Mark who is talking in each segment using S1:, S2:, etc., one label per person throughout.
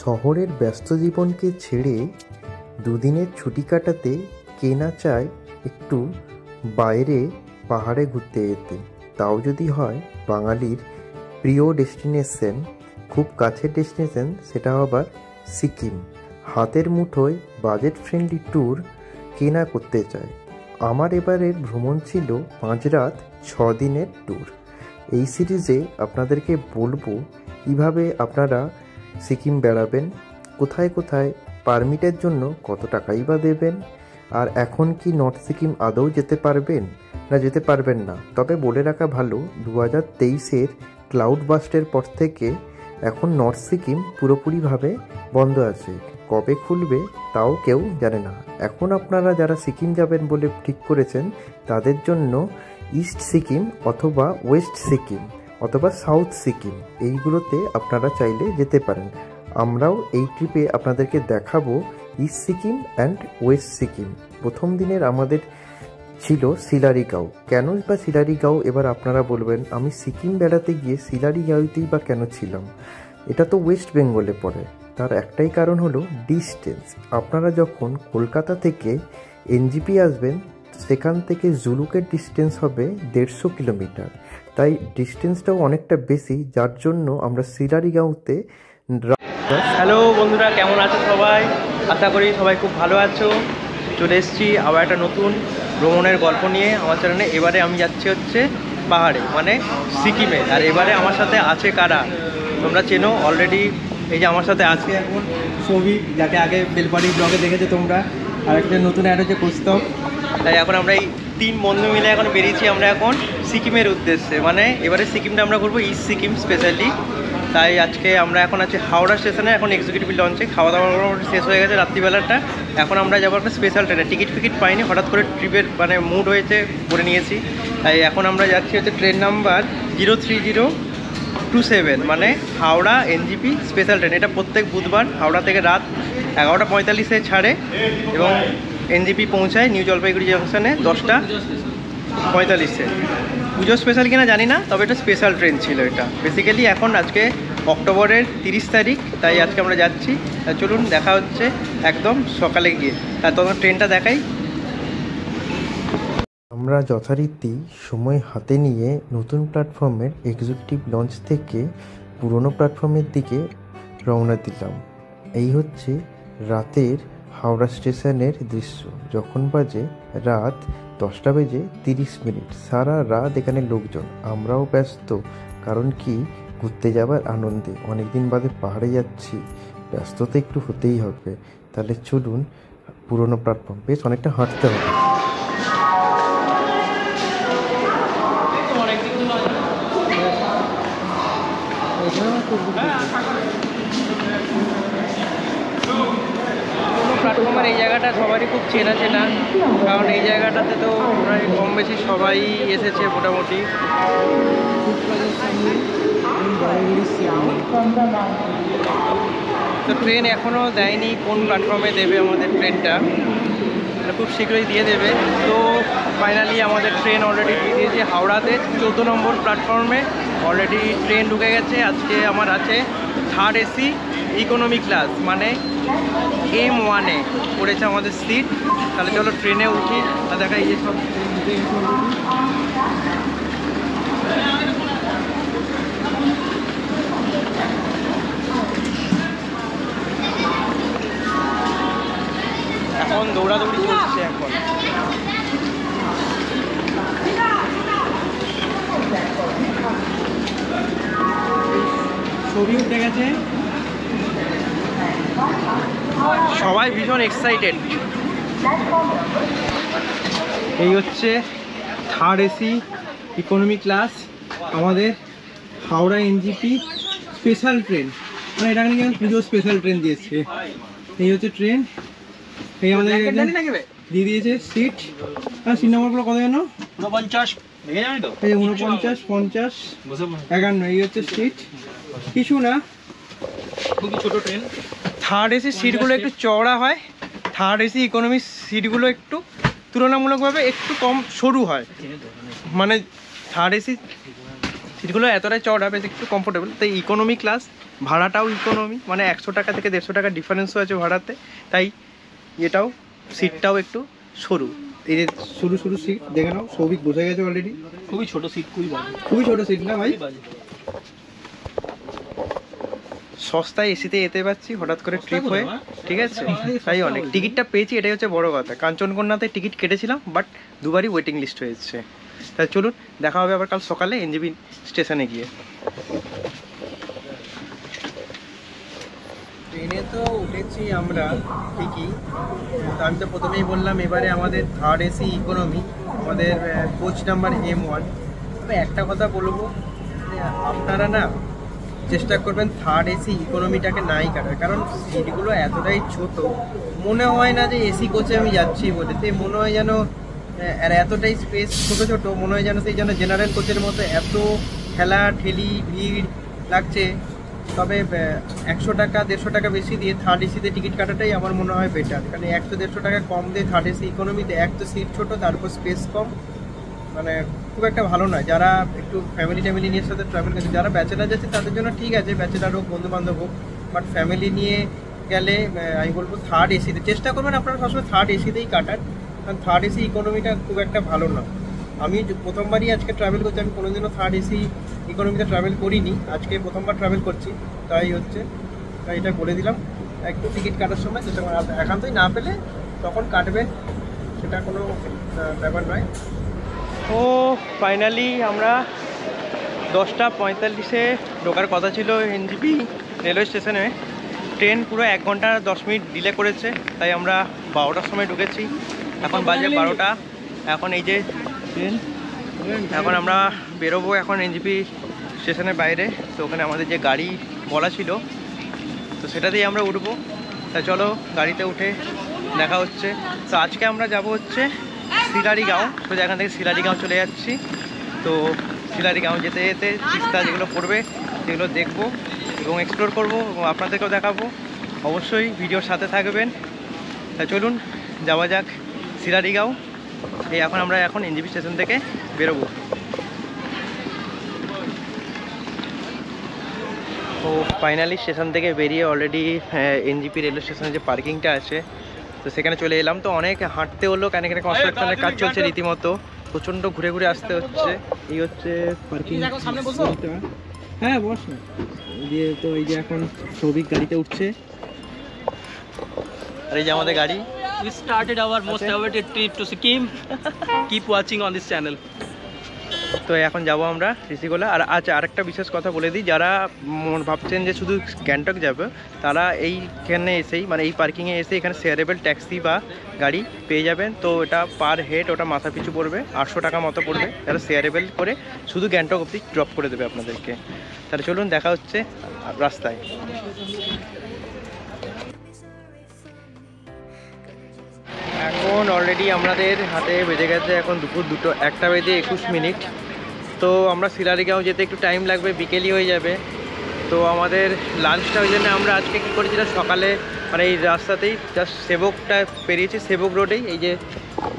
S1: শহরের ব্যস্ত জীবনকে ছেড়ে দুদিনের ছুটি কাটাতে কে না চায় একটু বাইরে পাহাড়ে ঘুরতে যেতে, তাও যদি হয় বাঙালির প্রিয় ডেস্টিনেশন, খুব কাছের ডেস্টিনেশন, সেটা আবার সিকিম। হাতের মুঠোয় বাজেট ফ্রেন্ডলি ট্যুর কে না করতে চায়। আমার এবারের ভ্রমণ ছিল 5 রাত 6 দিনের ট্যুর। এই সিরিজে আপনাদেরকে বলবো কীভাবে আপনারা সিকিম বেড়াবেন, কোথায় কোথায় পারমিটের জন্য কত টাকাই বা দেবেন, আর এখন কি নর্থ সিকিম আদৌ যেতে পারবেন না যেতে পারবেন না। তবে বলে রাখা ভালো, 2023-এর ক্লাউড বাস্টের পর থেকে এখন নর্থ সিকিম পুরোপুরিভাবে বন্ধ আছে। কবে খুলবে তাও কেউ জানে না। এখন আপনারা যারা সিকিম যাবেন বলে ঠিক করেছেন, তাদের জন্য ইস্ট সিকিম অথবা ওয়েস্ট সিকিম অথবা সাউথ সিকিম, এইগুলোতে আপনারা চাইলে যেতে পারেন। আমরাও এই ট্রিপে আপনাদেরকে দেখাবো east Sikkim and West Sikkim. প্রথম দিনের আমাদের ছিল সিলারিগাঁও। কেন বা সিলারিগাঁও, এবার আপনারা বলবেন আমি সিকিম বেড়াতে গিয়ে সিলারিগাঁওতেই বা কেন ছিলাম? এটা তো ওয়েস্ট বেঙ্গলে পড়ে। তার একটাই কারণ হলো ডিস্টেন্স। আপনারা যখন কলকাতা থেকে এনজিপি আসবেন, সেখান থেকে জুলুকের ডিস্টেন্স হবে 150 কিলোমিটার। তাই ডিস্টেন্সটাও অনেকটা বেশি, যার জন্য আমরা সিলারিগাঁওতে।
S2: হ্যালো বন্ধুরা, কেমন আছো সবাই? আশা করি সবাই খুব ভালো আছো। চলে এসেছি আবার একটা নতুন ভ্রমণের গল্প নিয়ে আমার চ্যানেলে। এবারে আমি যাচ্ছি হচ্ছে পাহাড়ে, মানে সিকিমে। আর এবারে আমার সাথে আছে কারা, তোমরা চেনো অলরেডি। এই যে আমার সাথে আছে এখন সৌভিক, যাকে আগে বেলপাড়ি ব্লগে দেখেছো তোমরা, আর একটা নতুন অ্যাড হচ্ছে কৌস্তব। তাই এখন আমরা এই 3 বন্ধু মিলে এখন বেরিয়েছি আমরা এখন সিকিমের উদ্দেশ্যে। মানে এবারে সিকিমটা আমরা ঘুরবো, ইস্ট সিকিম স্পেশালি। তাই আজকে আমরা এখন আছি হাওড়া স্টেশনে, এখন এক্সিকিউটিভ লঞ্চে। খাওয়া দাওয়া শেষ হয়ে গেছে রাত্রিবেলাটা। এখন আমরা যাবো একটা স্পেশাল ট্রেনে। টিকিট পাইনি, হঠাৎ করে ট্রিপের মানে মুড হয়েছে, করে নিয়েছি। তাই এখন আমরা যাচ্ছি হচ্ছে ট্রেন নাম্বার 03027, মানে হাওড়া এনজিপি স্পেশাল ট্রেন। এটা প্রত্যেক বুধবার হাওড়া থেকে রাত 11:45-এ ছাড়ে এবং এনজিপি পৌঁছায় নিউ জলপাইগুড়ি জংশনে 10:45-এ। পুজো স্পেশাল কিনা জানি না, তবে এটা স্পেশাল ট্রেন ছিল এটা বেসিক্যালি। এখন আজকে অক্টোবরের 30 তারিখ, তাই আজকে আমরা যাচ্ছি। চলুন দেখা হচ্ছে একদম সকালে গিয়ে। তার তখন ট্রেনটা দেখাই।
S1: আমরা যথারীতি সময় হাতে নিয়ে নতুন প্ল্যাটফর্মের এক্সিকিউটিভ লঞ্চ থেকে পুরনো প্ল্যাটফর্মের দিকে রওনা দিলাম। এই হচ্ছে রাতের হাওড়া স্টেশনের দৃশ্য। যখন বাজে রাত 10:30। সারা রাত এখানে লোকজন, আমরাও ব্যস্ত। কারণ কি, ঘুরতে যাবার আনন্দে অনেকদিন বাদে পাহাড়ে যাচ্ছি, ব্যস্ততা একটু হতেই হবে। তাহলে চলুন, পুরনো প্ল্যাটফর্ম, বেশ অনেকটা হাঁটতে হবে।
S2: প্ল্যাটফর্মের এই জায়গাটা সবারই খুব চেনা, কারণ এই জায়গাটাতে তো প্রায় কম বেশি সবাই এসেছে মোটামুটি। তো ট্রেন এখনও দেয়নি, কোন প্ল্যাটফর্মে দেবে আমাদের ট্রেনটা, খুব শীঘ্রই দিয়ে দেবে। তো ফাইনালি আমাদের ট্রেন অলরেডি দিয়ে দিয়েছে হাওড়াতে 14 নম্বর প্ল্যাটফর্মে অলরেডি ট্রেন ঢুকে গেছে। আজকে আমার আছে 3rd AC ইকোনমি ক্লাস, মানে M1-এ পড়েছে আমাদের সিট। তাহলে চলো ট্রেনে উঠি। আর দেখা এই যে সব এখন দৌড়াদৌড়ি চলছে। এখন ছবি উঠে গেছে, সবাই ভীষণ এক্সাইটেড। এই হচ্ছে 3rd AC ইকোনমি ক্লাস, আমাদের হাওড়া এনজিপি স্পেশাল ট্রেন। মানে এটা কিন্তু পুজো স্পেশাল ট্রেন দিয়েছে। এই হচ্ছে ট্রেন, এই আমাদের দিয়ে দিয়েছে সিট। আর সিট নাম্বারগুলো কত যেন? 49, 49, 50, 51। এই হচ্ছে সিট, কিছু না, খুবই ছোট ট্রেন। 3rd AC সিটগুলো একটু চওড়া হয়, 3rd AC ইকোনমি সিটগুলো একটু তুলনামূলকভাবে একটু কম সরু হয়। মানে 3rd AC সিটগুলো এতটাই চওড়া, বেশ একটু কমফোর্টেবল। তাই ইকোনমি ক্লাস, ভাড়াটাও ইকোনমি, মানে 100 টাকা থেকে 150 টাকা ডিফারেন্সও আছে ভাড়াতে। তাই এটাও সিটটাও একটু সরু, এই যে সরু সরু সিট দেখে নাও, সৌভিক বোঝা গেছে অলরেডি।
S3: খুবই ছোট সিট,
S2: খুবই ছোট সিট না ভাই? সস্তায় এসিতে যেতে পারছি হঠাৎ করে ট্রিপ হয়ে, ঠিক আছে? তাই অনেক টিকিটটা পেয়েছি, এটাই হচ্ছে বড় কথা। কাঞ্চনকন্যাতে টিকিট কেটেছিলাম, বাট দুবারই ওয়েটিং লিস্ট হয়েছে। তাই চলুন দেখা হবে আবার কাল সকালে এনজেপি স্টেশনে গিয়ে। ট্রেনে তো উঠেছি আমরা ঠিকই, তো আমি তো প্রথমেই বললাম এবারে আমাদের থার্ড এসি ইকোনমি, আমাদের কোচ নাম্বার M1। তবে একটা কথা বলবো, আপনারা না চেষ্টা করবেন থার্ড এসি ইকোনমিটাকে নাই কাটার, কারণ সিটগুলো এতটাই ছোট, মনে হয় না যে এসি কোচে আমি যাচ্ছি বলে। তো মনে হয় যেন আর এতটাই স্পেস ছোট ছোট, মনে হয় যেন সেই যেন জেনারেল কোচের মতো এত ঠেলা ঠেলি ভিড় লাগছে। তবে 100 টাকা 150 টাকা বেশি দিয়ে থার্ড এসিতে টিকিট কাটাটাই আমার মনে হয় বেটার, কারণ 100-150 টাকা কম দিয়ে থার্ড এসি ইকোনমিতে এক তো সিট ছোটো, তারপর স্পেস কম, মানে খুব একটা ভালো নয়। যারা একটু ফ্যামিলি নিয়ে সাথে ট্রাভেল করছে, যারা ব্যাচেলার যাচ্ছে তাদের জন্য ঠিক আছে, ব্যাচেলার হোক বন্ধুবান্ধব হোক, বাট ফ্যামিলি নিয়ে গেলে আমি বলবো থার্ড এসিতে চেষ্টা করবেন আপনারা সবসময় থার্ড এসিতেই কাটার, কারণ থার্ড এসি ইকোনমিটা খুব একটা ভালো না। আমি প্রথমবারই আজকে ট্রাভেল করছি, আমি কোনোদিনও থার্ড এসি ইকোনমিতে ট্রাভেল করিনি, আজকে প্রথমবার ট্রাভেল করছি, তাই এটা বলে দিলাম। একটু টিকিট কাটার সময় চেষ্টা করেন, একান্তই না পেলে তখন কাটবেন, সেটা কোনো ব্যাপার নয়। ও ফাইনালি আমরা 10:45-এ ঢোকার কথা ছিল এনজেপি রেলওয়ে স্টেশনে। ট্রেন পুরো 1 ঘন্টা 10 মিনিট ডিলে করেছে, তাই আমরা 12টার সময় ঢুকেছি। এখন বাজে 12টা। এখন এই যে ট্রেন, এখন আমরা বেরোবো এখন এনজেপি স্টেশনের বাইরে। তো ওখানে আমাদের যে গাড়ি বলা ছিল, তো সেটা দিয়ে আমরা উঠবো। তা চলো গাড়িতে উঠে দেখা হচ্ছে। তো আজকে আমরা যাব হচ্ছে শিলারিগাঁও, সোজা এখান থেকে শিলারিগাঁও চলে যাচ্ছি। তো শিলারিগাঁও যেতে যেতে তিস্তা যেগুলো পড়বে সেগুলো দেখবো এবং এক্সপ্লোর করবো এবং আপনাদেরকেও দেখাবো। অবশ্যই ভিডিওর সাথে থাকবেন। তা চলুন যাওয়া যাক শিলারিগাঁও। এখন আমরা এনজেপি স্টেশন থেকে বেরোবো। তো ফাইনালি স্টেশন থেকে বেরিয়ে অলরেডি এনজেপি রেলওয়ে স্টেশনে যে পার্কিংটা আছে, তো সেখানে চলে এলাম। তো অনেক হাঁটতে হলো, কেন এখানে কনস্ট্রাকশনের কাজ চলছে রীতিমতো, প্রচণ্ড ঘুরে ঘুরে আসতে হচ্ছে। এই হচ্ছে পার্কিং। হ্যাঁ বস না দিয়ে। তো এই যে এখন সৌভিক গাড়িতে উঠছে, আর এই যে আমাদের গাড়ি।
S3: We started our most awaited trip to Sikkim. Keep watching on this channel.
S2: তো এখন যাব আমরা ঋষিকোলা। আর আচ্ছা আরেকটা বিশেষ কথা বলে দিই, যারা ভাবছেন যে শুধু গ্যাংটক যাবে, তারা এইখানে এসেই, মানে এই পার্কিংয়ে এসে এখানে শেয়ারেবল ট্যাক্সি বা গাড়ি পেয়ে যাবেন। তো এটা পার হেড ওটা মাথা পিছু পড়বে 800 টাকা মতো পড়বে, যারা শেয়ারেবল করে শুধু গ্যাংটক অবধি ড্রপ করে দেবে আপনাদেরকে। তাহলে চলুন দেখা হচ্ছে রাস্তায়। এখন অলরেডি আমাদের হাতে বেজে গেছে এখন দুপুর 1:21। তো আমরা শিলারিগাঁও যেতে একটু টাইম লাগবে, বিকেলই হয়ে যাবে। তো আমাদের লাঞ্চটা ওই জন্য আমরা আজকে কী করেছিলাম, সকালে মানে এই রাস্তাতেই জাস্ট সেবকটা পেরিয়েছি, সেবক রোডেই এই যে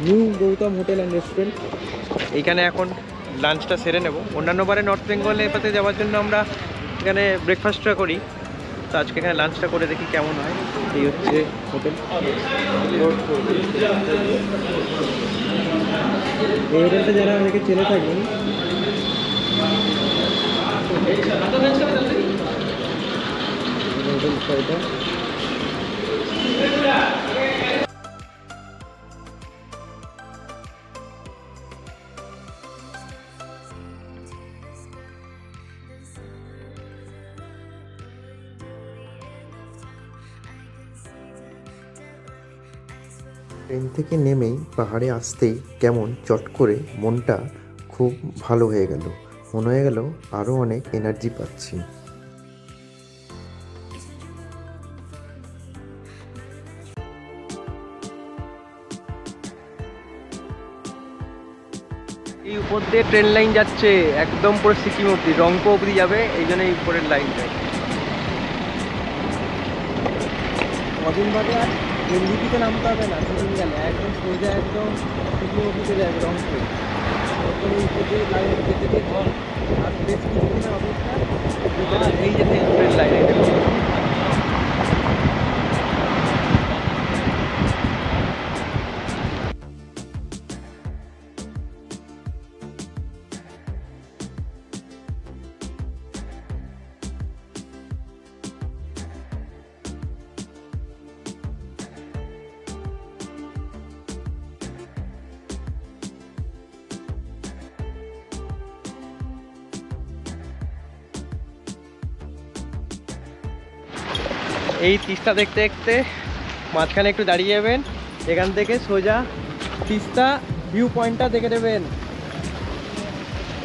S2: new Gautam hotel and restaurant, এইখানে এখন লাঞ্চটা সেরে নেব। অন্যান্য বারে নর্থ বেঙ্গলে পাতে যাওয়ার জন্য আমরা এখানে ব্রেকফাস্টটা করি, তো আজকে এখানে লাঞ্চটা করে দেখি কেমন হয়। এই হচ্ছে হোটেল। এই হোটেলটা যারা আমাদেরকে চেনে থাকবেন,
S1: ট্রেন থেকে নেমেই পাহাড়ে আসতেই কেমন চট করে মনটা খুব ভালো হয়ে গেল, মনে হয়ে গেল আরও অনেক এনার্জি পাচ্ছি।
S2: এই উপর দিয়ে ট্রেন লাইন যাচ্ছে একদম পুরো সিকিম অবধি, রংপো অবধি যাবে, এই জন্য এই উপরের লাইন যায়। কদিন বাদে আর এনজেপিতে নামতে হবে না, সিকিম গেলে একদম সোজা একদম সিকিম অবধি চলে যাবে রংপো। উপর দিয়ে লাইন যেতে আর বেশ কিছুদিনের অপেক্ষা এই যে ট্রেন লাইনে এই তিস্তা দেখতে দেখতে মাঝখানে একটু দাঁড়িয়ে যাবেন, এখান থেকে সোজা তিস্তা ভিউ পয়েন্টটা দেখে নেবেন।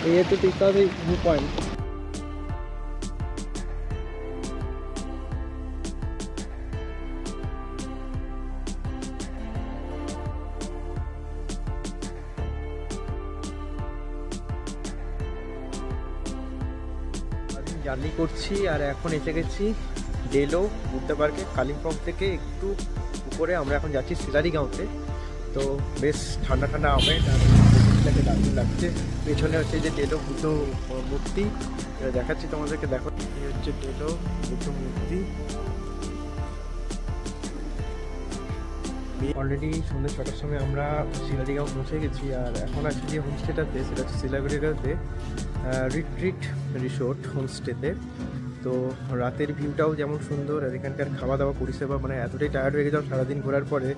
S2: এই হচ্ছে তিস্তা ভিউ পয়েন্ট। জার্নি করছি আর এখন এসে গেছি ডেলো বুদ্ধা পার্কে। কালিম্পং থেকে একটু উপরে আমরা এখন যাচ্ছি শিলারিগাঁওতে। তো বেশ ঠান্ডা ঠান্ডা আমেজ আর দারুণ লাগছে। পেছনে হচ্ছে যে ডেলো বুদ্ধ মূর্তি, দেখাচ্ছি তোমাদেরকে, দেখো এই হচ্ছে ডেলো বুদ্ধ মূর্তি। অলরেডি সন্ধ্যে 6টার সময় আমরা শিলারিগাঁও পৌঁছে গেছি। আর এখন আছি যে হোমস্টেটাতে, সেটা হচ্ছে শিলারিগাঁওতে রিট্রিট রিসোর্ট হোমস্টেতে। তো রাতের ভিউটাও যেমন সুন্দর, আর এখানকার খাওয়া দাওয়া পরিষেবা, মানে এতটাই টায়ার্ড হয়ে গেছিলাম সারাদিন ঘোরার পরে,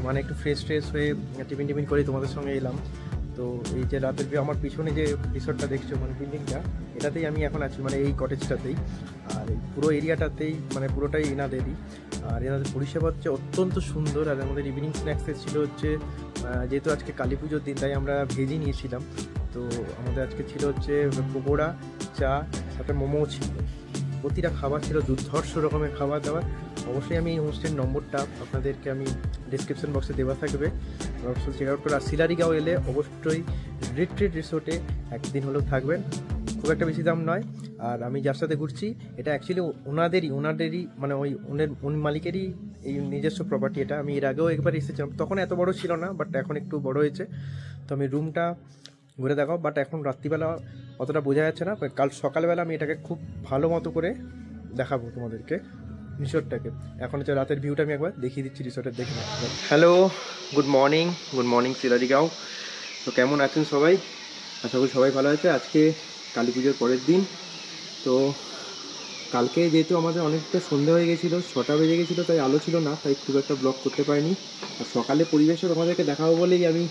S2: মানে একটু ফ্রেশ হয়ে টিফিন করে তোমাদের সঙ্গে এলাম। তো এই যে রাতের ভিউ, আমার পিছনে যে রিসোর্টটা দেখছো, মানে বিল্ডিংটা, এটাতেই আমি এখন আছি, মানে এই কটেজটাতেই। আর এই পুরো এরিয়াটাতেই মানে পুরোটাই এনাদেরই। আর এনাদের পরিষেবা হচ্ছে অত্যন্ত সুন্দর। আর আমাদের ইভিনিং স্ন্যাক্সে ছিল হচ্ছে, যেহেতু আজকে কালী পুজোর দিন, তাই আমরা ভেজই নিয়েছিলাম। তো আমাদের আজকে ছিল হচ্ছে পকোড়া, চা, সাথে মোমো ছিল। প্রতিটা খাবার ছিল দুর্ধর্ষ রকমের খাবার দাবার। অবশ্যই আমি এই হোমস্টের নম্বরটা আপনাদেরকে আমি ডিসক্রিপশন বক্সে দেওয়া থাকবে, অবশ্যই চেক আউট করে। আর শিলারিগাঁও এলে অবশ্যই রিট্রিট রিসোর্টে একদিন হলেও থাকবেন, খুব একটা বেশি দাম নয়। আর আমি যার সাথে ঘুরছি, এটা অ্যাকচুয়ালি ওনাদেরই মানে ওই মালিকেরই এই নিজস্ব প্রপার্টি এটা। আমি এর আগেও একবার এসেছিলাম, তখন এত বড় ছিল না, বাট এখন একটু বড় হয়েছে। তো আমি রুমটা ঘুরে দেখাও, বাট এখন রাত্রিবেলা অতটা বোঝা যাচ্ছে না। কাল সকালবেলা আমি এটাকে খুব ভালো মতো করে দেখাবো তোমাদেরকে রিসোর্টটাকে। এখন হচ্ছে রাতের ভিউটা আমি একবার দেখিয়ে দিচ্ছি রিসোর্টের, দেখে। Hello, good morning Shilarigaon. তো কেমন আছেন সবাই? আশা করি সবাই ভালো আছে। আজকে কালী পুজোর পরের দিন। তো কালকে যেহেতু আমাদের অনেকটা সন্ধ্যা হয়ে গেছিলো, 6টা বেজে গেছিলো, তাই আলো ছিল না, তাই খুব একটা ব্লগ করতে পারিনি। আর সকালে পরিবেশও তোমাদেরকে দেখাবো বলেই আমি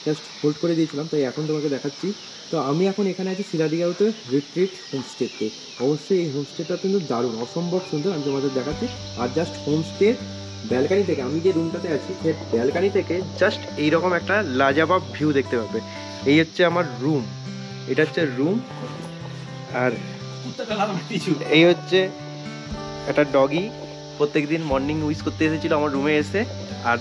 S2: জাস্ট হোল্ড করে দিয়েছিলাম, তাই এখন তোমাকে দেখাচ্ছি। তো আমি এখন এখানে আছি শিলারিগাঁওতে রিট্রিট হোমস্টেতে। অবশ্যই এই হোমস্টেটা কিন্তু দারুণ, অসম্ভব সুন্দর, আমি তোমাদের দেখাচ্ছি। আর জাস্ট হোমস্টের ব্যালকানি থেকে, আমি যে রুমটাতে আছি সেই ব্যালকানি থেকে জাস্ট এইরকম একটা লাজবাব ভিউ দেখতে পাবে। এই হচ্ছে আমার রুম, এটা হচ্ছে রুম। আর এই হচ্ছে একটা ডগি, প্রত্যেকদিন মর্নিং উইশ করতে এসেছিল আমার রুমে এসে। আর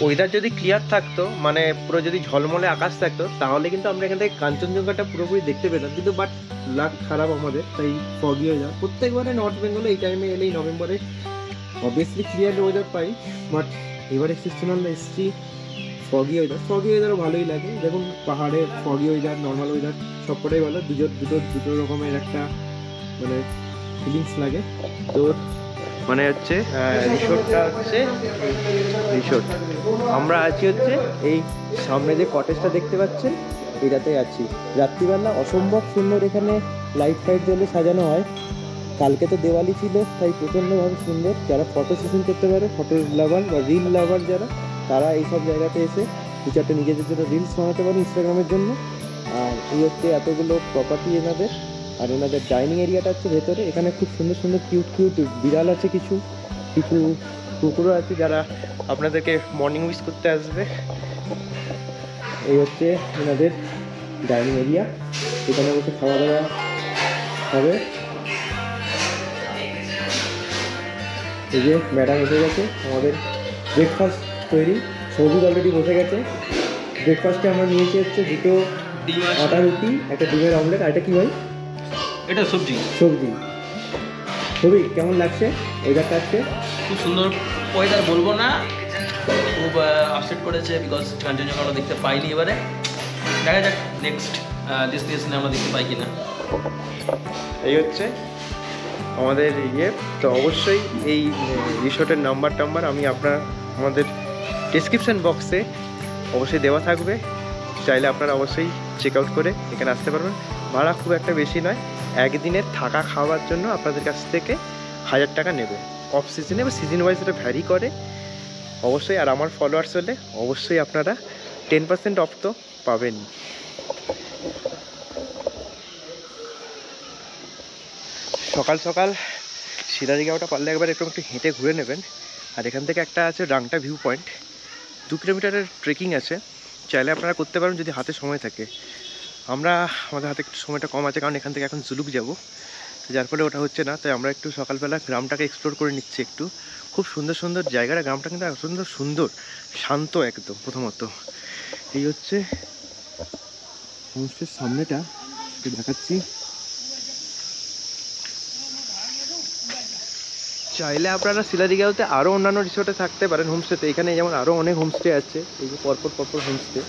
S2: ওয়েদার যদি ক্লিয়ার থাকতো, মানে পুরো যদি ঝলমলে আকাশ থাকতো, তাহলে কিন্তু আমরা এখান থেকে কাঞ্চনজঙ্ঘাটা পুরোপুরি দেখতে পেতাম। কিন্তু বাট লাক খারাপ আমাদের, তাই ফগি হয়ে যায়। প্রত্যেকবারে নর্থ বেঙ্গলে এই টাইমে এলেই, নভেম্বরে obviously clear weather pi, but এবার এক্সেপশনাল এসছি ফগি ওয়েদারও ভালোই লাগে। দেখুন, পাহাড়ে ফগি ওয়েদার, নর্মাল ওয়েদার সবকটাই ভালো, দুটো রকমের একটা মানে ফিলিংস লাগে। তো মানে হচ্ছে রিসোর্টটা হচ্ছে রিসোর্ট, আমরা আছি হচ্ছে এই সামনে যে কটেজটা দেখতে পাচ্ছেন, এটাতে আছি। রাত্রিবেলা অসম্ভব সুন্দর এখানে লাইট ফাইট জ্বলে সাজানো হয়। কালকে তো দেওয়ালি ছিল, তাই প্রচণ্ডভাবে সুন্দর। যারা ফটো সেশন করতে পারে, ফটো লাভার বা রিল লাভার যারা, তারা এইসব জায়গাতে এসে দু চারটে নিজেদের জন্য রিলস বানাতে পারে ইনস্টাগ্রামের জন্য। আর এই হচ্ছে এতগুলো প্রপার্টি এনাদের। আর ওনাদের ডাইনিং এরিয়াটা হচ্ছে ভেতরে। এখানে খুব সুন্দর সুন্দর কিউট বিড়াল আছে, কিছু কুকুরও আছে যারা আপনাদেরকে মর্নিং উইশ করতে আসবে। এই হচ্ছে ওনাদের ডাইনিং এরিয়া, এখানে বসে খাওয়া দাওয়া হবে। এই যে ম্যাডাম এসে গেছে, আমাদের ব্রেকফাস্ট তৈরি, সবুজ অলরেডি বসে গেছে। ব্রেকফাস্টে আমরা নিয়েছি হচ্ছে 2টো আটা রুটি, একটা ডিমের অমলেট। আর এটা কী ভাই?
S3: এটা সবজি।
S2: খুবই কেমন লাগছে ওয়েদারটা আজকে?
S3: খুব সুন্দর, ওয়েদার বলবো না, খুব আপসেট করেছে বিকজ কাঞ্চনজঙ্ঘা আমরা দেখতে পাইনি। এবারে দেখা যাক নেক্সট ডেস্টিনেশনে আমরা দেখতে পাই কিনা।
S2: এই হচ্ছে আমাদের ইয়ে। তো অবশ্যই এই রিসোর্টের নাম্বার আমি আমাদের ডেসক্রিপশন বক্সে অবশ্যই দেওয়া থাকবে, চাইলে আপনারা অবশ্যই চেক আউট করে এখানে আসতে পারবেন। ভাড়া খুব একটা বেশি নয়, একদিনের থাকা খাওয়ার জন্য আপনাদের কাছ থেকে 1000 টাকা নেবে। অফ সিজনে বা সিজন ওয়াইজ এটা ভ্যারি করে অবশ্যই। আর আমার ফলোয়ার্স হলে অবশ্যই আপনারা 10% অফ তো পাবেন। সকাল সকাল সিরাজগাঁওটা পারলে একবার একটু হেঁটে ঘুরে নেবেন। আর এখান থেকে একটা আছে রাংটা ভিউ পয়েন্ট, 2 কিলোমিটারের ট্রেকিং আছে, চাইলে আপনারা করতে পারেন যদি হাতে সময় থাকে। আমাদের হাতে একটু সময়টা কম আছে, কারণ এখান থেকে এখন জুলুক যাব, যার ফলে ওটা হচ্ছে না। তাই আমরা একটু সকালবেলা গ্রামটাকে এক্সপ্লোর করে নিচ্ছি একটু। খুব সুন্দর সুন্দর জায়গাটা, গ্রামটা কিন্তু সুন্দর শান্ত একদম। প্রথমত এই হচ্ছে হোমস্টের সামনেটা, একটু দেখাচ্ছি। চাইলে আপনারা সিলারিগাঁওতে আরও অন্যান্য রিসোর্টে থাকতে পারেন হোমস্টেতে। এখানে যেমন আরও অনেক হোমস্টে আছে, এই যে পরপর হোমস্টে।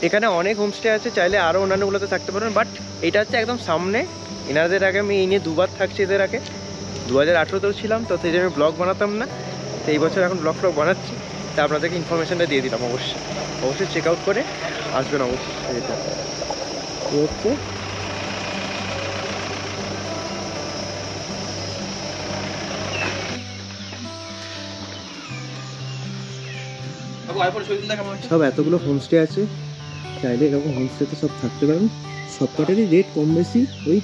S2: এখানে অনেক হোমস্টে আছে, চাইলে আরও অন্যান্যগুলোতে থাকতে পারেন। বাট এটা হচ্ছে একদম সামনে। এনাদের আগে আমি এই নিয়ে 2বার থাকছি। এদের আগে 2018তেও ছিলাম, তো সেই জন্য আমি ব্লগ বানাতাম না। তো এই বছর এখন ব্লগ বানাচ্ছি, তা আপনাদেরকে ইনফরমেশানটা দিয়ে দিলাম। অবশ্যই চেক আউট করে আসবেন অবশ্যই। এটা হচ্ছে সব এতগুলো হোমস্টে আছে, চাইলে এরকম হোমস্টেতে সব থাকতে পারেন। সবকটারই রেট কম বেশি ওই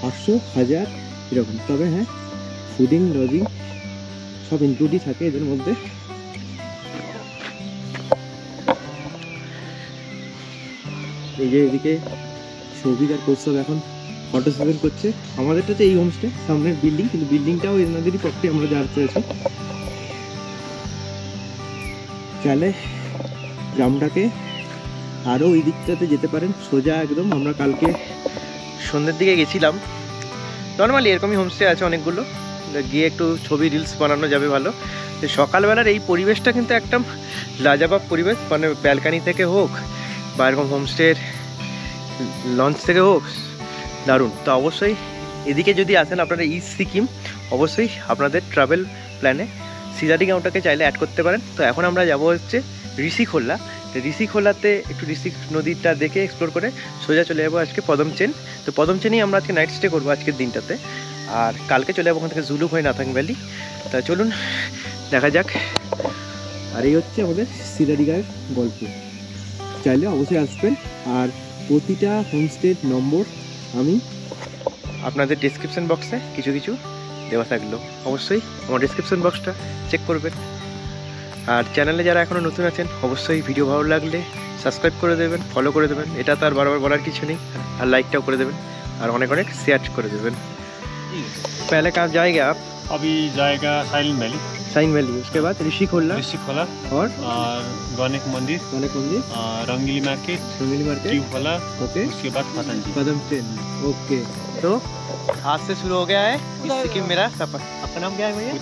S2: 800, 1000 এরকম। তবে হ্যাঁ, ফুডিং লজিং সব ইনক্লুডই থাকে এদের মধ্যে। এই যে এদিকে সৌভিক আর কৌশব এখন ফটো সেশন করছে। আমাদেরটাতে এই হোমস্টে সামনের বিল্ডিং, কিন্তু বিল্ডিংটাও এনাদেরই পক্ষে আমরা জানতে আছি। চাইলে গ্রামটাকে আরও ওই দিকটাতে যেতে পারেন সোজা একদম। আমরা কালকে সন্ধ্যের দিকে গেছিলাম। নর্মালি এরকমই হোমস্টে আছে অনেকগুলো, গিয়ে একটু ছবি রিলস বানানো যাবে ভালো। সকালবেলার এই পরিবেশটা কিন্তু একদম লাজবাব পরিবেশ, মানে ব্যালকানি থেকে হোক বা এরকম হোমস্টের লঞ্চ থেকে হোক, দারুণ। তো অবশ্যই এদিকে যদি আসেন আপনারা ইস্ট সিকিম, অবশ্যই আপনাদের ট্রাভেল প্ল্যানে সিলারিগাঁওটাকে চাইলে অ্যাড করতে পারেন। তো এখন আমরা যাব হচ্ছে ঋষিখোলা। ঋষিখোলাতে একটু ঋষি নদীটা দেখে এক্সপ্লোর করে সোজা চলে যাবো আজকে পদমচেন। তো পদমচেনেই আমরা আজকে নাইট স্টে করবো আজকের দিনটাতে। আর কালকে চলে যাবো ওখান থেকে জুলুক হয়ে নাথাং ভ্যালি। তা চলুন দেখা যাক। আর এই হচ্ছে আমাদের সিলারিগাঁওয়ের গল্প। চাইলে অবশ্যই আসবেন। আর প্রতিটা হোমস্টের নম্বর আমি আপনাদের ডিসক্রিপশন বক্সে কিছু দেওয়া থাকলো, অবশ্যই আমার ডিসক্রিপশন বক্সটা চেক করবেন। আর চ্যানেলে যারা এখনও নতুন আছেন অবশ্যই ভিডিও ভালো লাগলে সাবস্ক্রাইব করে দেবেন, ফলো করে দেবেন। এটা তো আর বারবার বলার কিছু নেই। আর লাইকটাও করে देवें और अनेक शेयर कर देवें। पहले कहाँ जाएंगे आप?
S4: अभी जाएगा साइन वैली।
S2: साइन वैली, उसके बाद ऋषिखोला और
S4: गणेश मंदिर, रंगीली मार्केट, ट्यूबवाला, ओके, उसके बाद पदमचेन।
S2: ओके, तो आज से शुरू हो गया है इस सिक्किम मेरा सफर। आपका नाम क्या है भैया?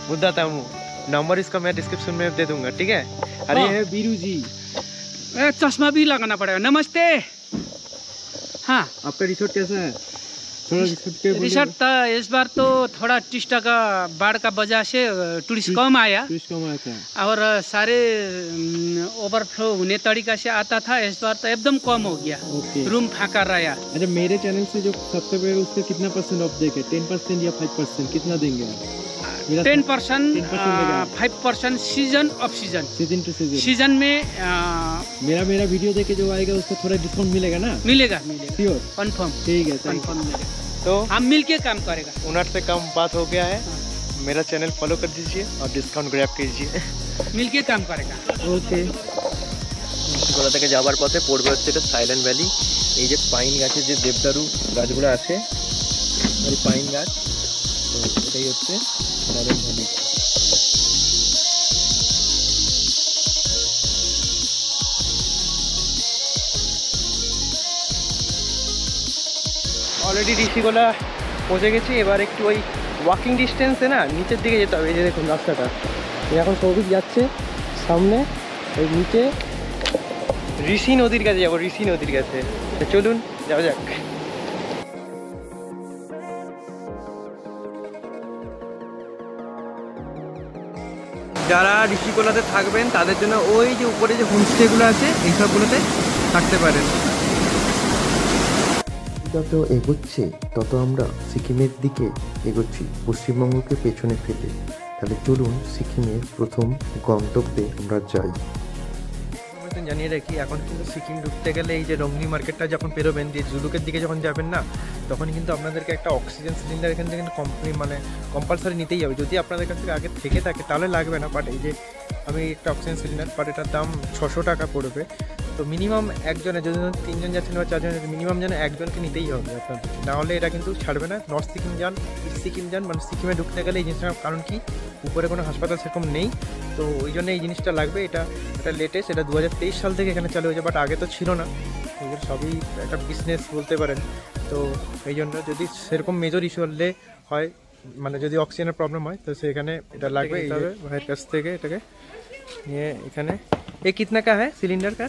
S2: बुद्धा तामू। नंबर इसका मैं डिस्क्रिप्शन में दे दूंगा, ठीक है? अरे ये बीरू जी,
S3: चश्मा भी लगाना पड़ेगा। नमस्ते। हाँ,
S2: आपका रिसोर्ट कैसा है?
S3: रिसोर्ट था इस बार तो थोड़ा 30 का बाढ़ का वजह से टूरिस्ट कम आया और सारे ओवरफ्लो होने तरीका से आता था। इस बार तो एकदम कम हो गया, रूम फाका रहा।
S2: अच्छा, मेरे चैनल से जो सबसे पहले उसके कितना % ऑफ देंगे? 10% या 5%? कितना देंगे?
S3: 10%, 5% season off season
S2: two
S3: season में
S2: मेरा वीडियो देखे जो आएगा उसको थोड़ा डिस्काउंट मिलेगा ना?
S3: मिलेगा
S2: श्योर,
S3: कंफर्म।
S2: ठीक है,
S3: कंफर्म मिलेगा।
S2: तो
S3: हम मिलके काम करेगा।
S2: ओनर से कम बात हो गया है। मेरा चैनल फॉलो कर दीजिए और डिस्काउंट ग्रैब कीजिए।
S3: मिलके काम करेगा।
S2: ओके। গোলা থেকে যাবার পথে পড়বে হচ্ছে এটা সাইলেন্ট ভ্যালি। এই যে পাইন গাছের যে দেবদারু গাছগুলো আছে, এই পাইন গাছ, তো এটাই হচ্ছে সাইলেন্ট ভ্যালি। অলরেডি ঋষিখোলা পৌঁছে গেছি। এবার একটু ওই ওয়াকিং ডিস্টেন্সে না নিচের দিকে যেতে হবে। এই যে দেখুন রাস্তাটা, এখন সৌভিক যাচ্ছে সামনে, ওই নিচে ঋষি নদীর কাছে যাবো, ঋষি নদীর কাছে। চলুন যাওয়া যাক। যারা ঋষিকোলাতে থাকবেন তাদের জন্য ওই যে উপরে যে হোমস্টেগুলো আছে এইসবগুলোতে থাকতে পারেন।
S1: যত এগোচ্ছে তত আমরা সিকিমের দিকে এগোচ্ছি, পশ্চিমবঙ্গকে পেছনে ফেলে। তাহলে চলুন সিকিমের প্রথম গন্তব্যে আমরা যাই।
S2: জানিয়ে রাখি, এখন কিন্তু সিকিম ঢুকতে গেলে এই যে রংলি মার্কেটটা যখন পেরোবেন, দিয়ে জুলুকের দিকে যখন যাবেন না, তখন কিন্তু আপনাদেরকে একটা অক্সিজেন সিলিন্ডার এখান থেকে কম্পালসারি নিতেই হবে। যদি আপনাদের কাছ থেকে আগে থেকে থাকে তাহলে লাগবে না, বাট এই যে আমি একটা অক্সিজেন সিলিন্ডার, বাট এটার দাম 600 টাকা পড়বে। তো মিনিমাম একজনে, যদি 3 জন যাচ্ছেন বা 4 জন যাচ্ছেন, মিনিমাম যেন একজনকে নিতেই হবে আপনাদের, নাহলে এটা কিন্তু ছাড়বে না। নর্থ সিকিম যান, ইস্ট সিকিম যান, মানে সিকিমে ঢুকতে গেলে এই জিনিসটা, কারণ কি উপরে কোনো হাসপাতাল সেরকম নেই, তো ওই জন্য এই জিনিসটা লাগবে। এটা লেটেস্ট, এটা 2023 সাল থেকে এখানে চালু হয়েছে, বাট আগে তো ছিল না। এগুলো সবই একটা বিজনেস বলতে পারেন। তো এই জন্য যদি সেরকম মেজর ইস্যু হলে হয়, মানে যদি অক্সিজেনের প্রবলেম হয়, তো সেখানে এটা লাগবে। এইভাবে ভাইয়ের কাছ থেকে এটাকে নিয়ে এখানে ये कितना का है सिलेंडर का?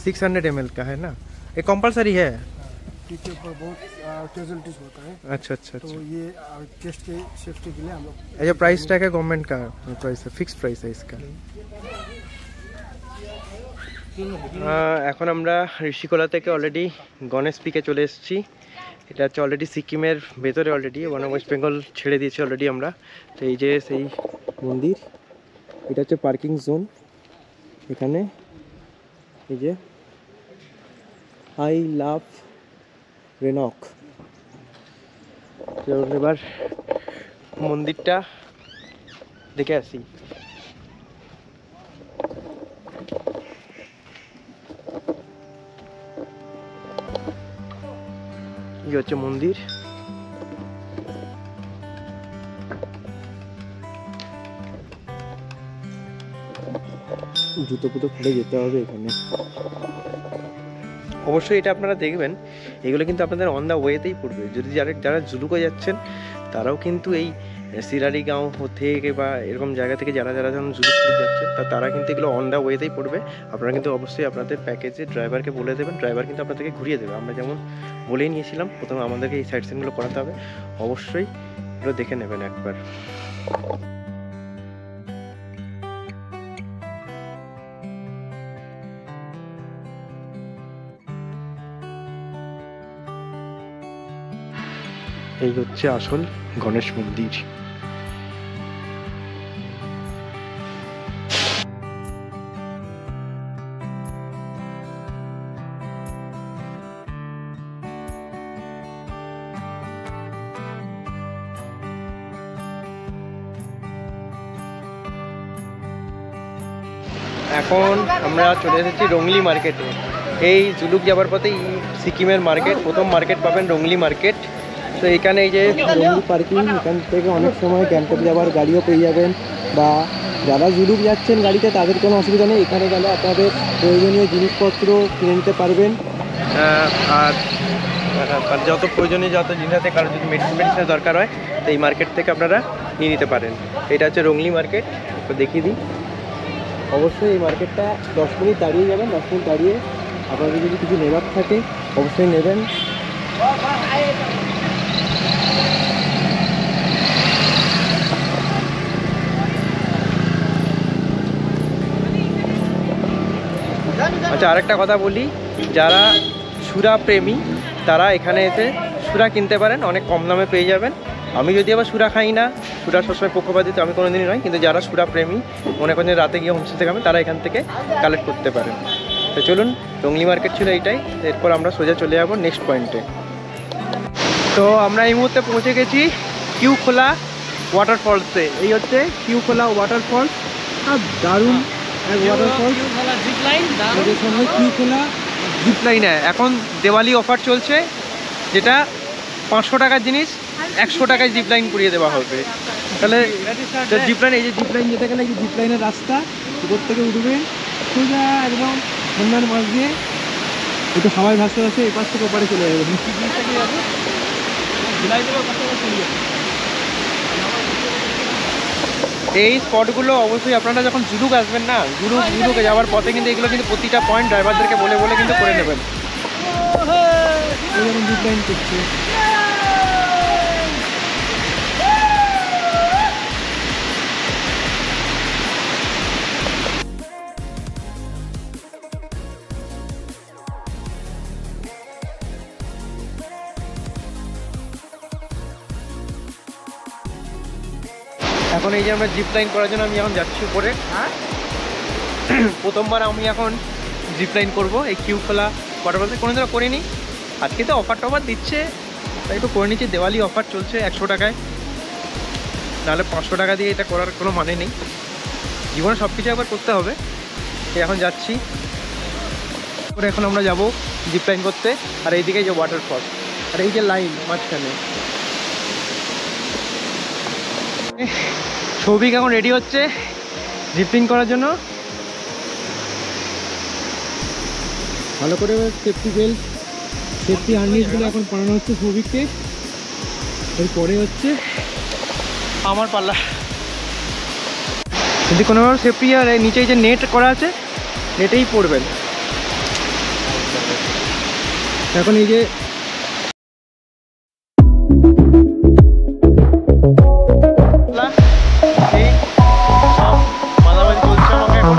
S2: 600 ml का है ना, ये कंपलसरी है?
S5: टीके पर बहुत कैजुअलिटीज होता है।
S2: अच्छा अच्छा
S5: तो ये टेस्ट के सेफ्टी के लिए हम लोग
S2: अच्छा प्राइस टैग है गवर्नमेंट का प्राइस है, फिक्स प्राइस है इसका। এখন আমরা ঋষিকোলা থেকে অলরেডি গণেশ পিকে চলে এসেছি। এটা হচ্ছে অলরেডি সিকিমের ভেতরে, already one of West Bengal ছেড়ে দিয়েছি অলরেডি আমরা। তো এই যে সেই মন্দির, এটা হচ্ছে পার্কিং জোন। এখানে এই যে আই লাভ রেনক, এবার মন্দিরটা দেখে আসি। এই হচ্ছে মন্দির। জুতো পুতো খুলে যেতে হবে এখানে। অবশ্যই এটা আপনারা দেখবেন, এগুলো কিন্তু আপনাদের অন দ্য ওয়েতেই পড়বে। যদি যারা জুলুকে যাচ্ছেন তারাও কিন্তু এই সিরারি গাঁও থেকে বা এরকম জায়গা থেকে যারা যখন জুলুক যাচ্ছেন তারা কিন্তু এগুলো অন দ্য ওয়েতেই পড়বে। আপনারা কিন্তু অবশ্যই আপনাদের প্যাকেজে ড্রাইভারকে বলে দেবেন, ড্রাইভার কিন্তু আপনাদেরকে ঘুরিয়ে দেবে। আমরা যেমন বলেই নিয়েছিলাম, প্রথমে আমাদেরকে এই সাইড সিনগুলো করাতে হবে, অবশ্যই এগুলো দেখে নেবেন একবার। এই হচ্ছে আসল গণেশ মন্দির। এখন আমরা চলে এসেছি রংলি মার্কেটে। এই জুলুক যাবার পথেই সিকিমের মার্কেট, প্রথম মার্কেট পাবেন রংলি মার্কেট। তো এখানে এই যে রংলি পার্কিং, এখান থেকে অনেক সময় গ্যাংটক যাওয়ার গাড়িও পেয়ে যাবেন, বা যারা জুলুক যাচ্ছেন গাড়িতে তাদের কোনো অসুবিধা নেই। এখানে গেলে আপনাদের প্রয়োজনীয় জিনিসপত্র কিনে নিতে পারবেন, আর যত প্রয়োজনীয় যত জিনিস আছে, কারণ যদি মেডিসিনের দরকার হয় তো এই মার্কেট থেকে আপনারা নিয়ে নিতে পারেন। এটা হচ্ছে রংলি মার্কেট, তো দেখিয়ে দিই। অবশ্যই এই মার্কেটটা 10 মিনিট দাঁড়িয়ে যাবেন, 10 মিনিট দাঁড়িয়ে আপনাদের যদি কিছু নেবার থাকে অবশ্যই নেবেন। আচ্ছা, আরেকটা কথা বলি, যারা সুরা প্রেমী তারা এখানে এসে সুরা কিনতে পারেন, অনেক কম দামে পেয়ে যাবেন। আমি যদি আবার সুরা খাই না, সুরা সবসময় পক্ষপাতী তো আমি কোনোদিনই নয়, কিন্তু যারা সুরা প্রেমী মনে করেন রাতে গিয়ে হোমস্টে খাবেন তারা এখান থেকে কালেক্ট করতে পারেন। তো চলুন, রংলি মার্কেট ছিল এইটাই, এরপর আমরা সোজা চলে যাবো নেক্সট পয়েন্টে। তো আমরা এই মুহূর্তে পৌঁছে গেছি কিউখোলা ওয়াটারফলসে। এই হচ্ছে কিউখোলা ওয়াটারফলস, আর দারুণ এক ওয়াটারফলস। এদের সামনে কিউখোলা জিপ লাইন। এখন দিওয়ালি অফার চলছে, যেটা 500 টাকার জিনিস 100 টাকায় জিপ লাইন করিয়ে দেওয়া হবে। তাহলে জিপ লাইন, এই যে জিপ লাইন যেতে গেলে এই জিপ লাইনের রাস্তা, উপর থেকে উঠবেন সোজা একদম সন্ধ্যার মাছ দিয়ে একটু হাওয়ায় ভাসতে ভাসতে এপাশ থেকে ওপারে চলে যাবেন। এই স্পটগুলো অবশ্যই আপনারা যখন জুলুক আসবেন না, জুলুকে যাওয়ার পথে কিন্তু এগুলো কিন্তু প্রতিটা পয়েন্ট ড্রাইভারদেরকে বলে বলে কিন্তু করে নেবেন। এখন এই যে আমরা জিপ লাইন করার জন্য আমি এখন যাচ্ছি উপরে। প্রথমবার আমি এখন জিপ লাইন করবো এই কিউ খোলা ওয়াটারফলসে, কোনো দিনও করিনি। আজকে তো অফার টফার দিচ্ছে তাই একটু করে নিচ্ছি, দেওয়ালি অফার চলছে 100 টাকায়, নাহলে 500 টাকা দিয়ে এটা করার কোনো মানে নেই। জীবনে সব কিছু একবার করতে হবে। এখন যাচ্ছি পরে, এখন আমরা যাব জিপ লাইন করতে। আর এইদিকে যে ওয়াটারফল আর এই যে লাইন মাঝখানে, সৌভিক এখন রেডি হচ্ছে জিপিং করার জন্য।
S3: ভালো করে সেফটি বেল্ট, সেফটি হার্নেসগুলো এখন পরানো হচ্ছে সৌভিককে। এরপরে হচ্ছে
S2: আমার পাল্লা। যদি কোনোভাবে সেফটি আর নিচে যে নেট করা আছে নেটেই পড়বেন।
S3: এখন এই যে
S2: মাঝামাঝি চলছে আমাকে এখন।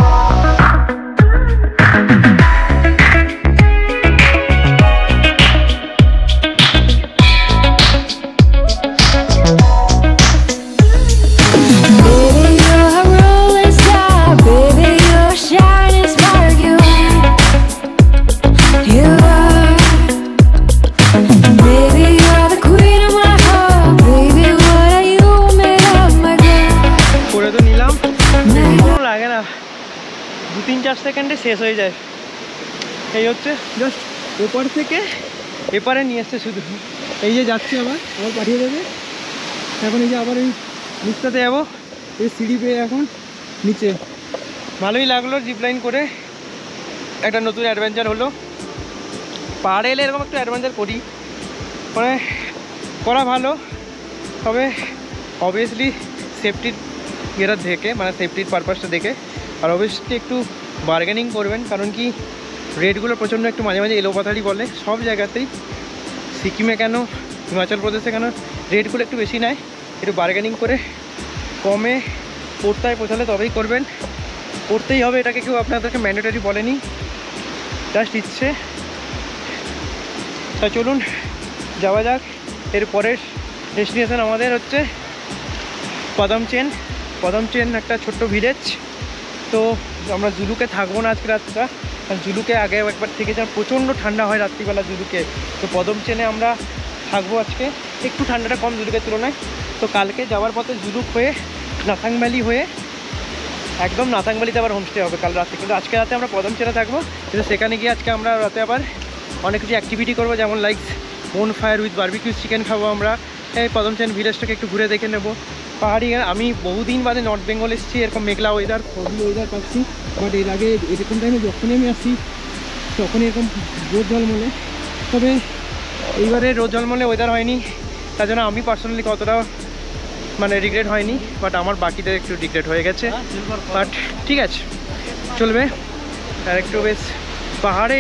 S2: লাগে না, 2-4 সেকেন্ডে শেষ হয়ে যায়। এই হচ্ছে জাস্ট ওপার থেকে এপারে নিয়ে এসছে শুধু।
S3: এই যে যাচ্ছি আবার পাঠিয়ে দেবে। এখন এই যে আবার এই
S2: নিচটাতে যাবো,
S3: এই সিঁড়ি পেয়ে এখন নিচে।
S2: ভালোই লাগলো জিপ লাইন করে, একটা নতুন অ্যাডভেঞ্চার হলো। পাহাড়ে এলে এরকম একটু অ্যাডভেঞ্চার করি, মানে করা ভালো, তবে অবভিয়াসলি সেফটির ইয়েটা দেখে, মানে সেফটির পারপাসটা দেখে। আর অবভিয়াসলি একটু বার্গেনিং করবেন, কারণ কি রেটগুলো প্রচণ্ড একটু মাঝে মাঝে এলোপাতাড়ি বলে সব জায়গাতেই। সিকিমে কেন, হিমাচল প্রদেশে কেন রেটগুলো একটু বেশি নেয়। একটু বার্গেনিং করে কমে পড়তায় পৌঁছালে তবেই করবেন। করতেই হবে, এটাকে কেউ আপনাদেরকে ম্যান্ডেটরি বলেনি, জাস্ট ইচ্ছে। তা চলুন যাওয়া যাক। এর পরের ডেস্টিনেশন আমাদের হচ্ছে পদমচেন একটা ছোট্ট ভিলেজ। তো আমরা জুলুকে থাকবো না আজকে রাতটা, কারণ জুলুকে আগে একবার থেকে যা প্রচণ্ড ঠান্ডা হয় রাত্রিবেলা জুলুকে। তো পদমচেনে আমরা থাকবো আজকে, একটু ঠান্ডাটা কম জুলুকের তুলনায়। তো কালকে যাওয়ার পথে জুলুক হয়ে নাথাং ভ্যালি হয়ে একদম নাথাং ভ্যালিতে আবার হোমস্টে হবে কাল রাতে। কিন্তু আজকে রাতে আমরা পদমচেনে থাকবো, কিন্তু সেখানে গিয়ে আজকে আমরা রাতে আবার অনেক কিছু অ্যাক্টিভিটি করবো, যেমন লাইক বোন ফায়ার উইথ বারবিকিউ চিকেন খাবো আমরা। এই পদমচেন ভিলেজটাকে একটু ঘুরে দেখে নেবো। পাহাড়ি, আমি বহুদিন বাদে নর্থ বেঙ্গল এসেছি, এরকম মেঘলা ওয়েদার
S3: পাচ্ছি। বাট এর আগে এরকম টাইমে যখনই আমি আসি তখনই এরকম রোদ ঝলমলে, তবে
S2: এইবারে রোদ ঝলমলে ওয়েদার হয়নি, তার জন্য আমি পার্সোনালি কতটা মানে রিগ্রেট হয়নি। বাট আমার বাকিদের একটু রিগ্রেট হয়ে গেছে, বাট ঠিক আছে, চলবে। আর একটু বেশ পাহাড়ে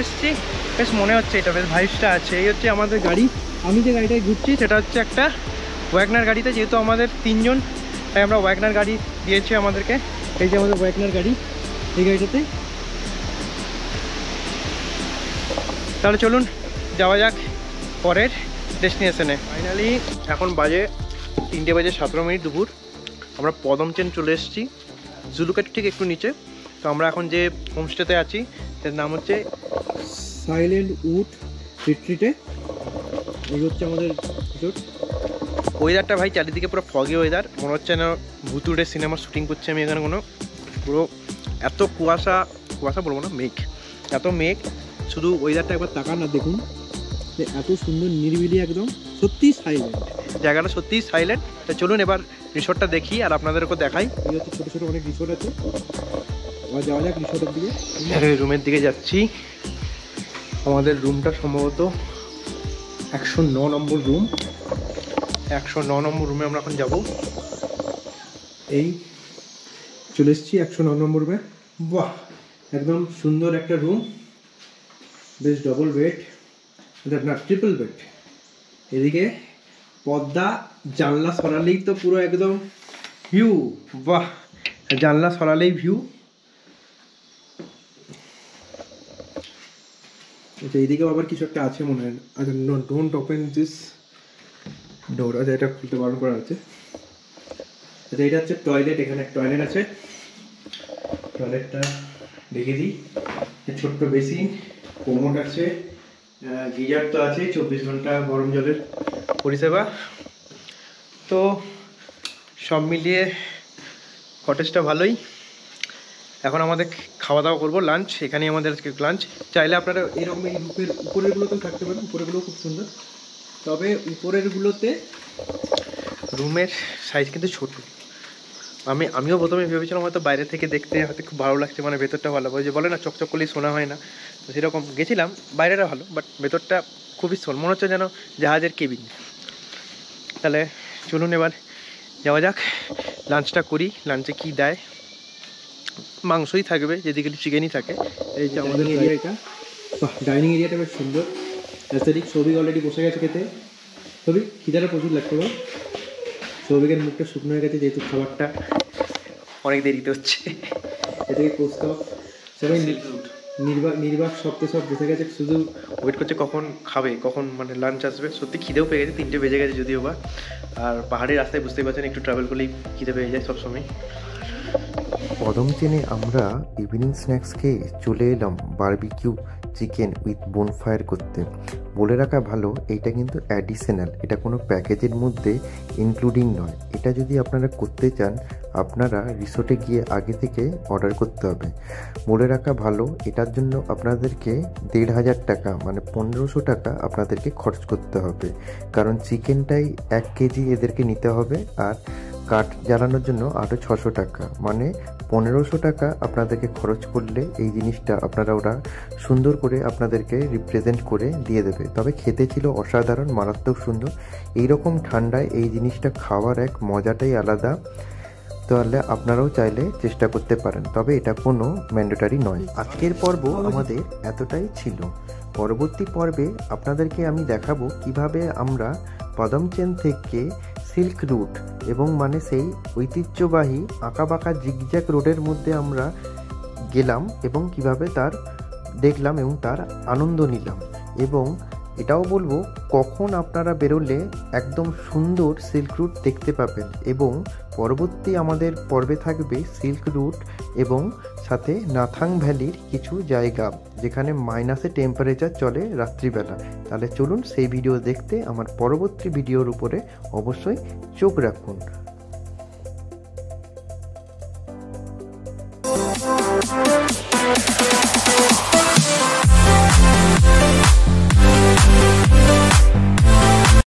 S2: এসেছি বেশ মনে হচ্ছে, এটা বেশ ভাইবসটা আছে। এই হচ্ছে আমাদের গাড়ি, আমি যে গাড়িটায় ঘুরছি সেটা হচ্ছে একটা ওয়াগনার গাড়িতে। যেহেতু আমাদের 3 জন, তাই আমরা ওয়াগনার গাড়ি দিয়েছি আমাদেরকে। এই যে আমাদের ওয়াগনার গাড়ি, এই গাড়িটাতে। তাহলে চলুন যাওয়া যাক পরের ডেস্টিনেশনে। ফাইনালি এখন বাজে 3:17 দুপুর। আমরা পদমচেন চলে এসেছি, জুলুকের ঠিক একটু নিচে। তো আমরা এখন যে হোমস্টেতে আছি তার নাম হচ্ছে
S3: সাইলেন্ট উড রিট্রিটে। এই হচ্ছে আমাদের রিসোর্ট।
S2: ওয়েদারটা ভাই চারিদিকে পুরো ফগি ওয়েদার, মনে হচ্ছে না ভুতুড়ে সিনেমার শ্যুটিং করছি আমি এখানে। কোনো পুরো এত কুয়াশা বলবো না, মেঘ, এত মেঘ। শুধু ওয়েদারটা একবার তাকান না, দেখুন এত সুন্দর নিরিবিলি, একদম সত্যি সাইলেন্ট জায়গাটা, সত্যিই সাইলেন্ট। তো চলুন এবার রিসোর্টটা দেখি আর আপনাদেরকেও দেখাই।
S3: এই হচ্ছে ছোটো ছোটো অনেক রিসোর্ট আছে, এবার যাওয়া যাক রিসোর্টের দিকে।
S2: রুমের দিকে যাচ্ছি। আমাদের রুমটা সম্ভবত 109 নম্বর রুম। 109 নম্বর রুমে আমরা এখন যাব। এই চলে এসেছি 109 নম্বর রুমে। বাহ, একদম সুন্দর একটা রুম, বেশ ডবল বেড, না ট্রিপল বেড। এদিকে পর্দা, জানলা সরালেই তো পুরো একদম ভিউ। বাহ, জানলা সরালেই ভিউ। আচ্ছা, এইদিকেও আবার কিছু একটা আছে মনে হয়। আচ্ছা, no, don't open this door. আচ্ছা, এটা খুলতে বারণ করা আছে। আচ্ছা, এটা হচ্ছে টয়লেট। এখানে টয়লেট আছে, টয়লেটটা দেখে দিই। ছোট্ট বেসিন, কোমোড আছে, গিজার তো আছে, 24 ঘন্টা গরম জলের পরিষেবা। তো সব মিলিয়ে কটেজটা ভালোই। এখন আমাদের খাওয়া দাওয়া করবো, লাঞ্চ। এখানেই আমাদের আজকে লাঞ্চ। চাইলে আপনারা এরকম এই রুপের উপরেরগুলোতেও থাকতে পারেন, উপরেরগুলোও খুব সুন্দর। তবে উপরেরগুলোতে রুমের সাইজ কিন্তু ছোট। আমিও প্রথমে ভেবেছিলাম হয়তো বাইরে থেকে দেখতে হয়তো খুব ভালো লাগছে, মানে ভেতরটা ভালো, ওই যে বলে না চকচক করলেই শোনা হয় না, তো সেরকম গেছিলাম। বাইরেটা ভালো, বাট ভেতরটা খুবই শোন, মনে হচ্ছে যেন জাহাজের কেবিন। তাহলে চলুন এবার যাওয়া যাক, লাঞ্চটা করি। লাঞ্চে কি দেয়? মাংসই থাকবে, যেদিকে চিকেনই থাকে। এই যে আমাদের এরিয়াটা, ডাইনিং এরিয়াটা বেশ সুন্দর, অ্যাস্থেটিক। সৌভিক অলরেডি বসে গেছে খেতে। সৌভিক, খিদাটা প্রচুর লাগছে বল। সৌভিকের মুখটা শুকনো হয়ে গেছে, যেহেতু খাবারটা অনেক দেরিতে হচ্ছে। এদিকে কৌস্তব সবাই নির্বাক সপ্তাহ সব বসে গেছে, শুধু ওয়েট করছে কখন খাবে, কখন মানে লাঞ্চ আসবে। সত্যি খিদেও পেয়ে গেছে, 3টে বেজে গেছে যদিও বা। আর পাহাড়ের রাস্তায় বুঝতেই পারছেন, একটু ট্রাভেল করলেই খিদে পেয়ে যায় সবসময়।
S1: পদম চেনে আমরা ইভিনিং স্ন্যাক্স খেয়ে চলে এলাম বারবিকিউ চিকেন উইথ বোনফায়ার করতে। বলে রাখা ভালো, এইটা কিন্তু অ্যাডিশনাল, এটা কোনো প্যাকেজের মধ্যে ইনক্লুডিং নয়। এটা যদি আপনারা করতে চান, আপনারা রিসোর্টে গিয়ে আগে থেকে অর্ডার করতে হবে। বলে রাখা ভালো, এটার জন্য আপনাদেরকে 1,500 টাকা মানে 1500 টাকা আপনাদেরকে খরচ করতে হবে, কারণ চিকেনটাই 1 কেজি এদেরকে নিতে হবে। আর কাঠ জ্বালানোর জন্য আরও 600 টাকা, মানে 1500 টাকা আপনাদেরকে খরচ করলে এই জিনিসটা আপনারা ওরা সুন্দর করে আপনাদেরকে রিপ্রেজেন্ট করে দিয়ে দেবে। তবে খেতে ছিল অসাধারণ, মারাত্মক সুন্দর। এইরকম ঠান্ডায় এই জিনিসটা খাওয়ার এক মজাটাই আলাদা। তাহলে আপনারাও চাইলে চেষ্টা করতে পারেন, তবে এটা কোনো ম্যান্ডেটরি নয়। আজকের পর্ব আমাদের এতটাই ছিল। পরবর্তী পর্বে আপনাদেরকে আমি দেখাবো কিভাবে আমরা পদমচেন থেকে সিল্ক রুট এবং মানে সেই ঐতিহ্যবাহী আঁকাবাঁকা জিগজ্যাগ রোডের মধ্যে আমরা গেলাম এবং কিভাবে তার দেখলাম এবং তার আনন্দ নিলাম। এবং এটাও বলবো কখন আপনারা বেরোলে একদম সুন্দর সিল্ক রুট দেখতে পাবেন। এবং পরবর্তী আমাদের পর্বে থাকবে সিল্ক রুট এবং সাথে নাথাং ভ্যালির কিছু জায়গা যেখানে মাইনাসে টেম্পারেচার চলে রাত্রিবেলা। তাহলে চলুন সেই ভিডিও দেখতে আমার পরবর্তী ভিডিওর উপরে অবশ্যই চোখ রাখুন।